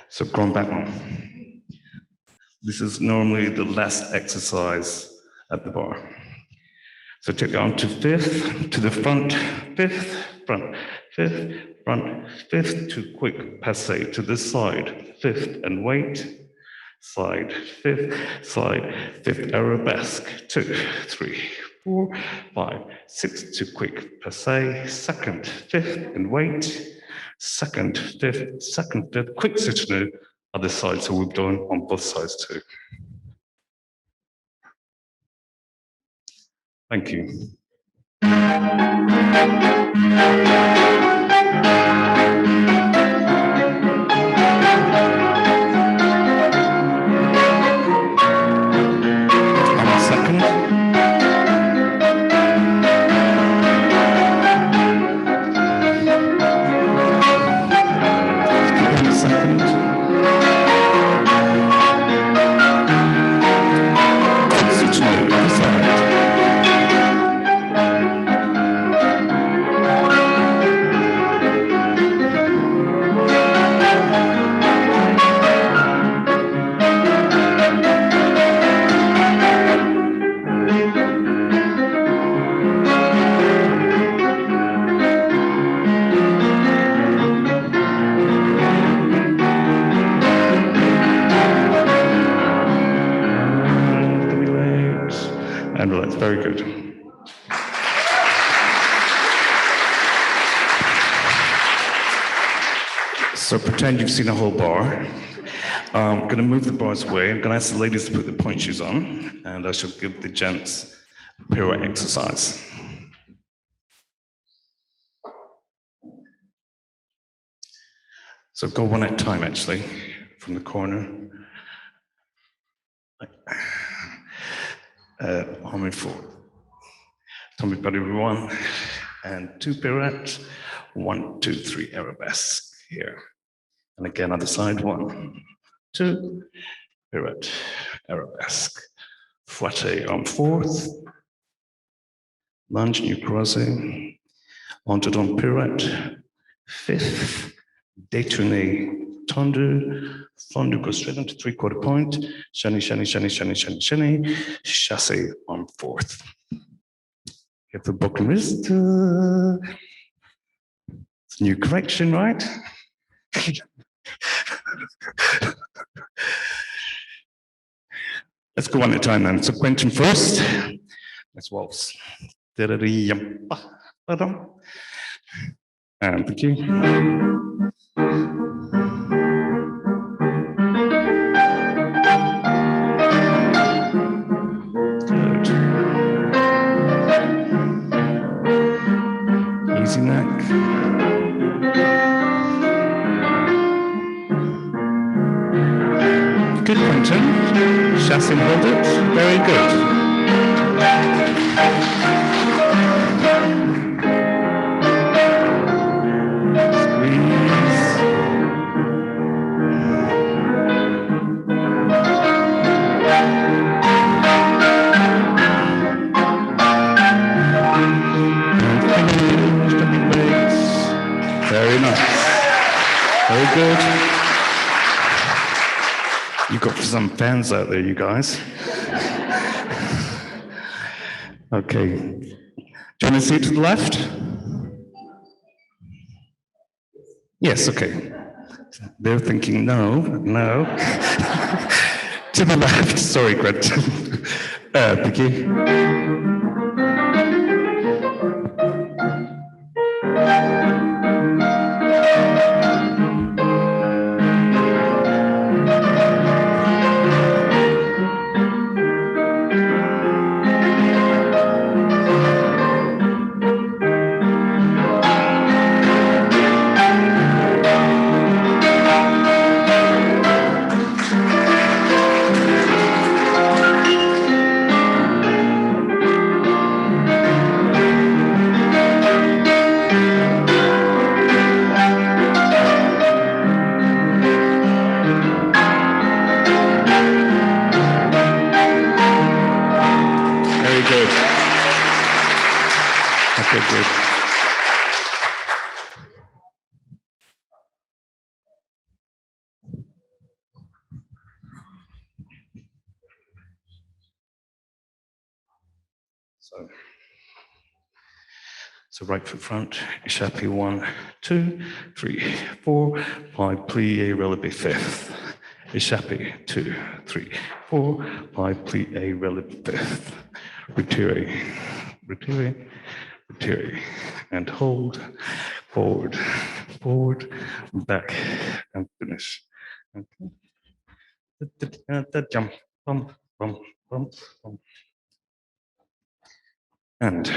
S7: So going back on. This is normally the last exercise at the bar. So take it on to fifth, to the front, fifth, front, fifth, to quick passe, to the side, fifth, and wait, side, fifth, arabesque, 2, 3, 4, 5, 6, to quick passe, second, fifth, and wait, second, fifth, quick switch to the other side, so we've done on both sides too. Thank you. Very good. So pretend you've seen a whole bar. I'm going to move the bars away. I'm going to ask the ladies to put the point shoes on, and I shall give the gents a pirouette exercise. So go one at a time, actually, from the corner. Arm in forward. Tummy body 1 and 2 pirouette. 1, 2, 3 arabesque here. And again, other side, 1, 2, pirouette, arabesque. Fouette arm fourth. Lunge, new croisé. Entedon pirouette. Fifth. Détourné, tendu. Fondu, go straight into 3/4 point. Shani, chassé arm fourth. Get the buckle wrist. It's a new correction, right? Let's go one at a time then. So Quentin first. Let's waltz. And thank you. Easy neck. Good, Quentin. Chasse and hold it. Very good. Squeeze. good. You've got some fans out there, you guys. Okay. Do you want to see to the left? Yes, okay. They're thinking, no. To the left. Sorry, Gretchen. Vicky. So right foot front, échappé 1, 2, 3, 4, 5, plié, relevé fifth. Échappé 2, 3, 4, 5, plié, relevé fifth. Retiré, and hold, forward, back, and finish. Okay. Jump, bump. And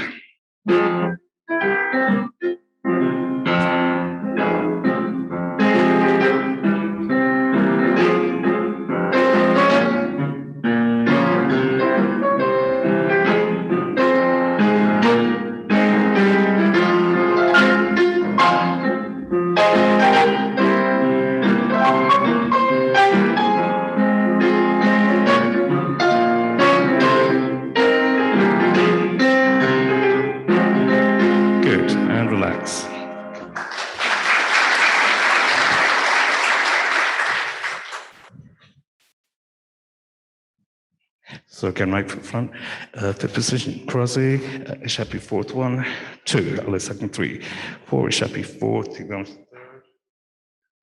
S7: so again, right foot front, fifth position, croisé, échappé fourth 1, 2, allez second 3, 4, échappé fourth, third,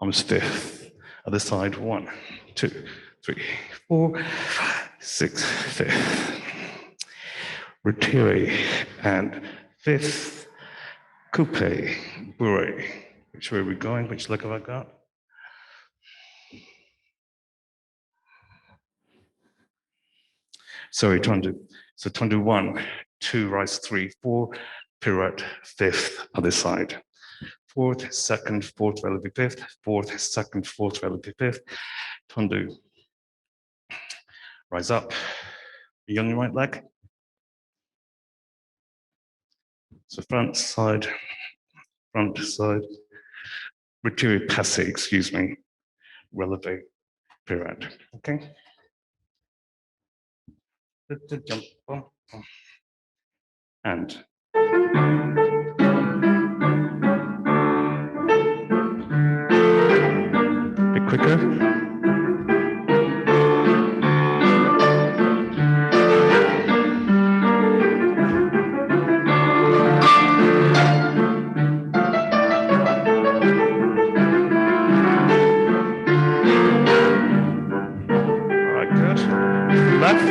S7: arms fifth, other side 1, 2, 3, 4, 6, fifth, retiré, and fifth, coupé, bourré. Which way are we going? Which leg have I got? Sorry, Tondu. So Tondu 1, 2, rise 3, 4, pirouette, fifth, other side. Fourth, second, fourth, relevé fifth, fourth, second, fourth, relevé fifth. Tondu. Rise up. You on your right leg? So front, side, retiré, passé, excuse me. Relevé, pirouette. Okay? Jump, bump, bump. And a bit quicker. All right, good. Left.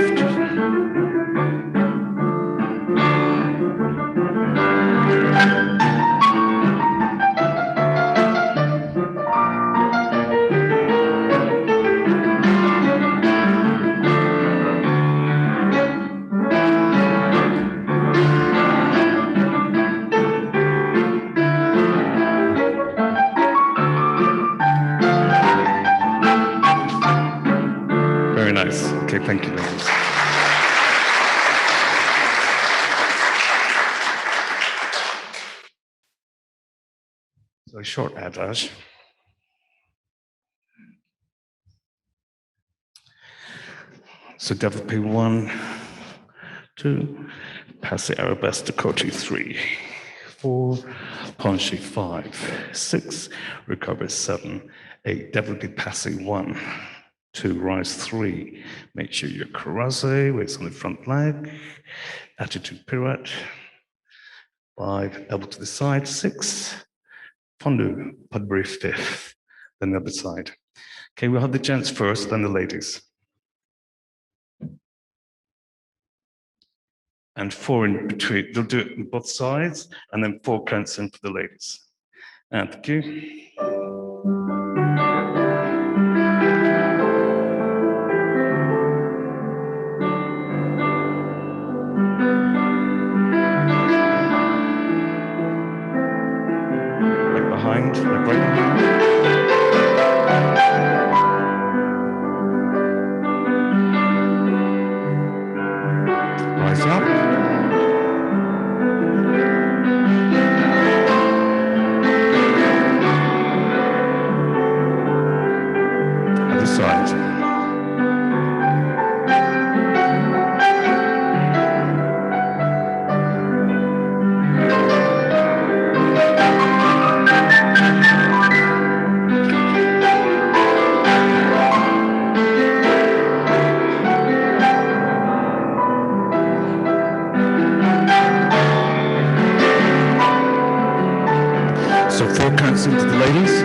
S7: Very nice. Okay, thank you, ladies. So a short adage. So développé 1, 2, passé arabesque de côté 3, 4, penché 5, 6, recover 7, 8, développé passé 1, 2, rise 3. Make sure your croisé, weights on the front leg, attitude pirouette. 5, elbow to the side, 6, fondu, pas de bris 5th, then the other side. Okay, we'll have the gents first, then the ladies. And 4 in between, they'll do it on both sides, and then 4 counts in for the ladies. And thank you. Behind, like right behind. Rise up. Other side. So 4 counts into the ladies.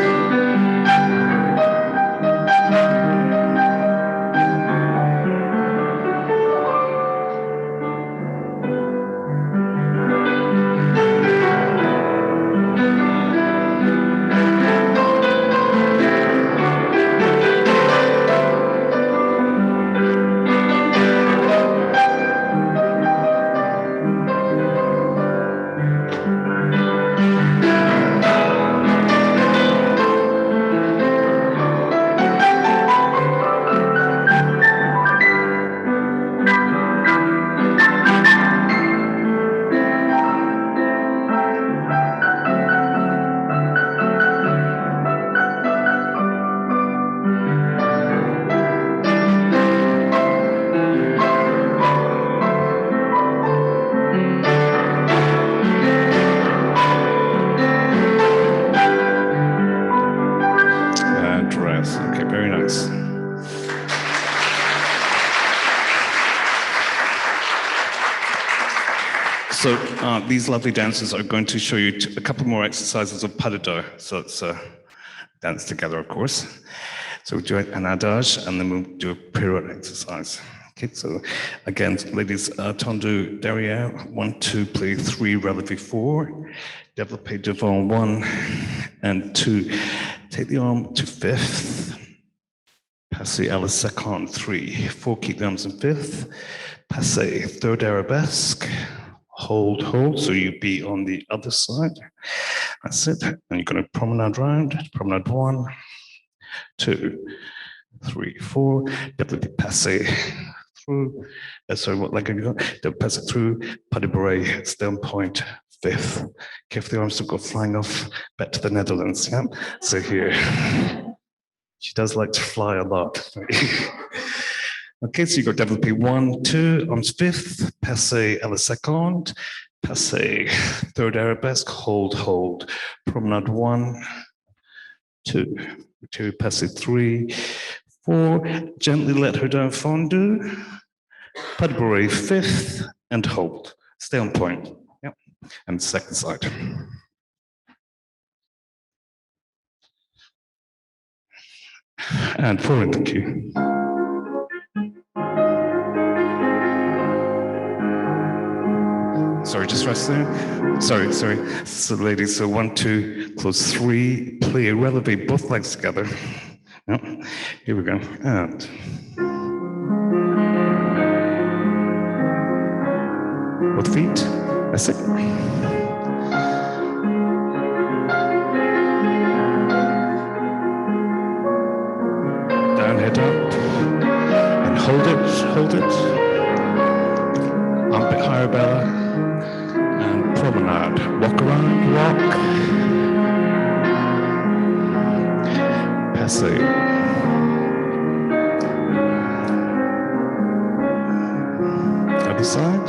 S7: Okay, very nice. So these lovely dancers are going to show you a couple more exercises of pas de deux. So let's dance together, of course. So we'll do an adage and then we'll do a pirouette exercise. Okay, so again, ladies, tendu derrière, 1, 2, play 3, releve 4, développé devant 1 and 2. Take the arm to 5th, passé à la seconde 3, 4, keep the arms in 5th, passé 3rd arabesque, hold, so you be on the other side. That's it, and you're going to promenade round, promenade 1, 2, 3, 4, développé passé through, sorry, what leg have you got? Don't pass it through, pas de bray, stone point, 5th. If the arms don't go flying off back to the Netherlands, yeah? So here, she does like to fly a lot. Okay, so you got développé 1, 2, arms 5th, passé à la seconde, passé 3rd arabesque, hold, promenade 1, 2, passé 3, 4, gently let her down fondu, pas de bray 5th, and hold. Stay on point. Yep. And second side. And forward, thank you. Sorry, just rest there. Sorry. So ladies, so 1, 2, close 3, play releve both legs together. Yep. Here we go. And both feet. That's it. Down, head up. And hold it. Armpit higher, Bella. And promenade. Walk around, walk. Passé. Other side.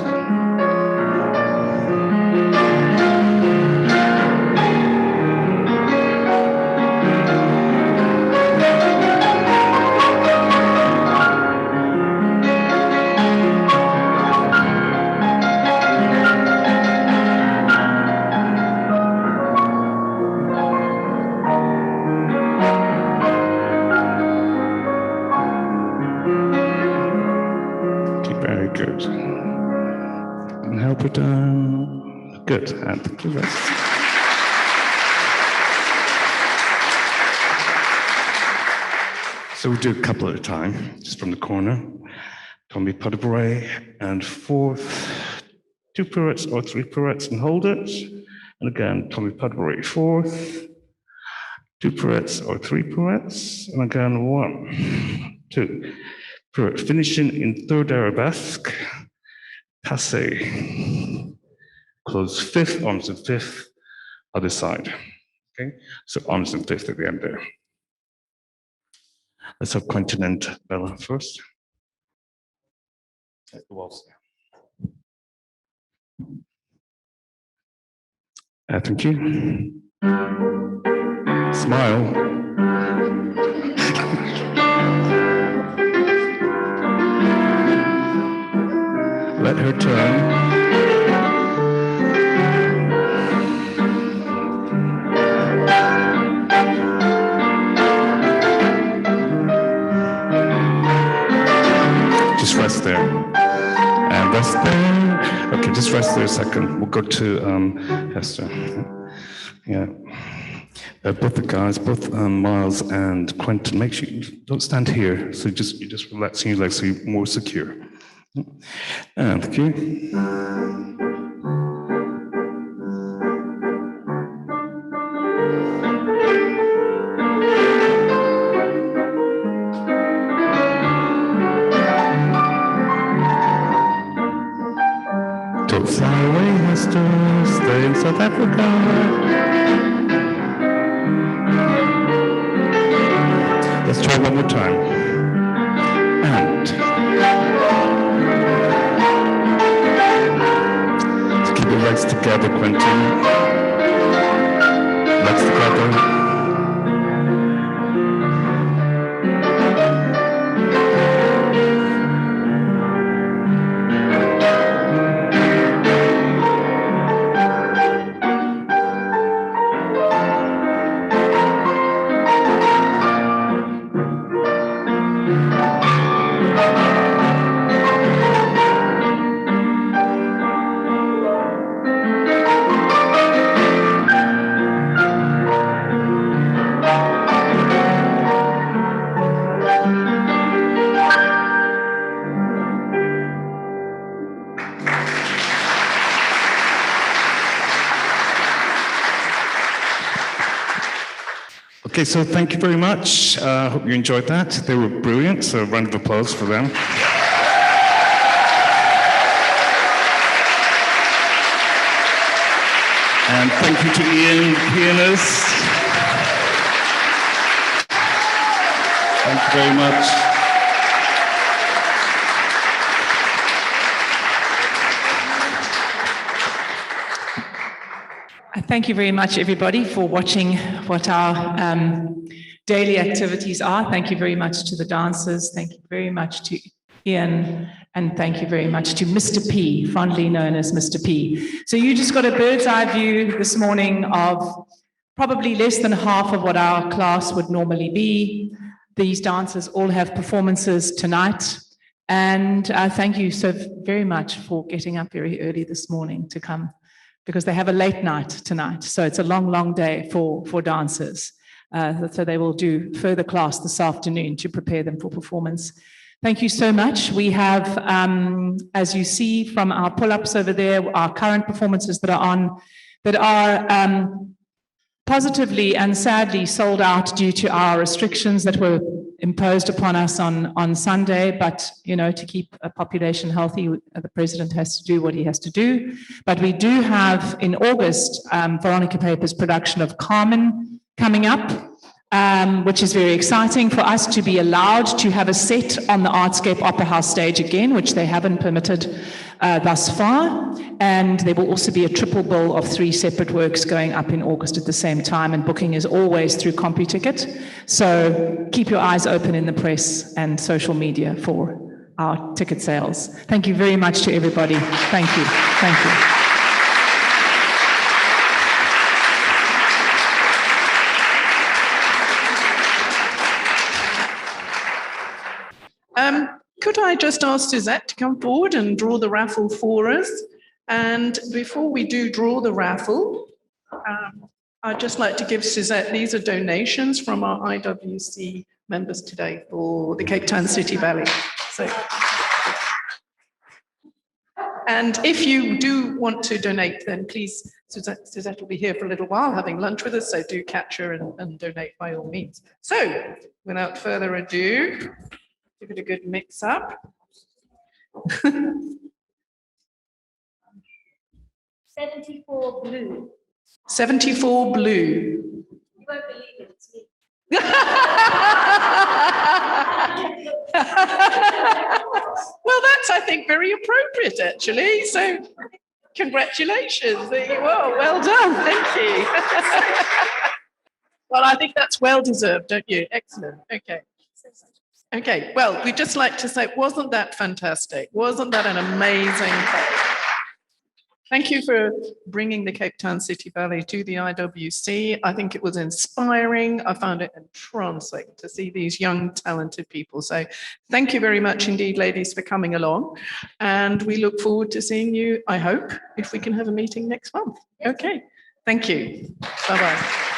S7: and help her down. Good, and the rest. So we'll do a couple at a time, just from the corner. Tommy Patti, and fourth, 2 pirouettes or 3 pirouettes and hold it. And again, Tommy Patti, fourth, 2 pirouettes or 3 pirouettes. And again, 1, 2 pirouette. Finishing in third arabesque, passe. Close fifth, arms in fifth, other side. Okay, so arms in fifth at the end there. Let's have Quentin and Bella first. At the waltz. Thank you. Smile. Let her turn. Just rest there. And rest there. Okay, just rest there a second. We'll go to Hester. Yeah. Both the guys, both Miles and Quentin, make sure you don't stand here. So you just relaxing your legs so you're more secure. And thank you. Don't fly away, Hester. Stay in South Africa. Let's try one more time. And let's keep your legs together, Quentin. Legs together. Okay, so thank you very much. I hope you enjoyed that. They were brilliant, so a round of applause for them. And thank you to Ian, pianist. Thank you very much.
S6: Thank you very much, everybody, for watching what our daily activities are. Thank you very much to the dancers. Thank you very much to Ian. And thank you very much to Mr. P, fondly known as Mr. P. So you just got a bird's eye view this morning of probably less than half of what our class would normally be. These dancers all have performances tonight. And thank you so very much for getting up very early this morning to come, because they have a late night tonight. So it's a long, long day for dancers. So they will do further class this afternoon to prepare them for performance. Thank you so much. We have, as you see from our pull-ups over there, our current performances that are on, that are positively and sadly sold out due to our restrictions that were imposed upon us on Sunday. But, you know, to keep a population healthy, the president has to do what he has to do. But we do have in August, Veronica Paper's production of Carmen coming up, which is very exciting for us to be allowed to have a set on the Artscape Opera House stage again, which they haven't permitted thus far. And there will also be a triple bill of 3 separate works going up in August at the same time, and booking is always through CompuTicket. So keep your eyes open in the press and social media for our ticket sales. Thank you very much to everybody. Thank you. Thank you.
S2: Could I just ask Suzette to come forward and draw the raffle for us? And before we do draw the raffle, I'd just like to give Suzette, these are donations from our IWC members today for the Cape Town City Ballet. So, and if you do want to donate, then please, Suzette will be here for a little while having lunch with us, so do catch her and donate by all means. So, without further ado, give it a good mix up.
S8: 74 blue.
S2: 74 blue.
S8: You won't believe it, it's me.
S2: Well, that's, I think, very appropriate, actually. So, congratulations. There you are. Well done. Thank you. Well, I think that's well deserved, don't you? Excellent. Okay. Okay. Well, we'd just like to say, wasn't that fantastic? Wasn't that an amazing thing? Thank you for bringing the Cape Town City Ballet to the IWC. I think it was inspiring. I found it entrancing to see these young, talented people. So thank you very much indeed, ladies, for coming along. And we look forward to seeing you, I hope, if we can have a meeting next month. Okay. Thank you. Bye-bye.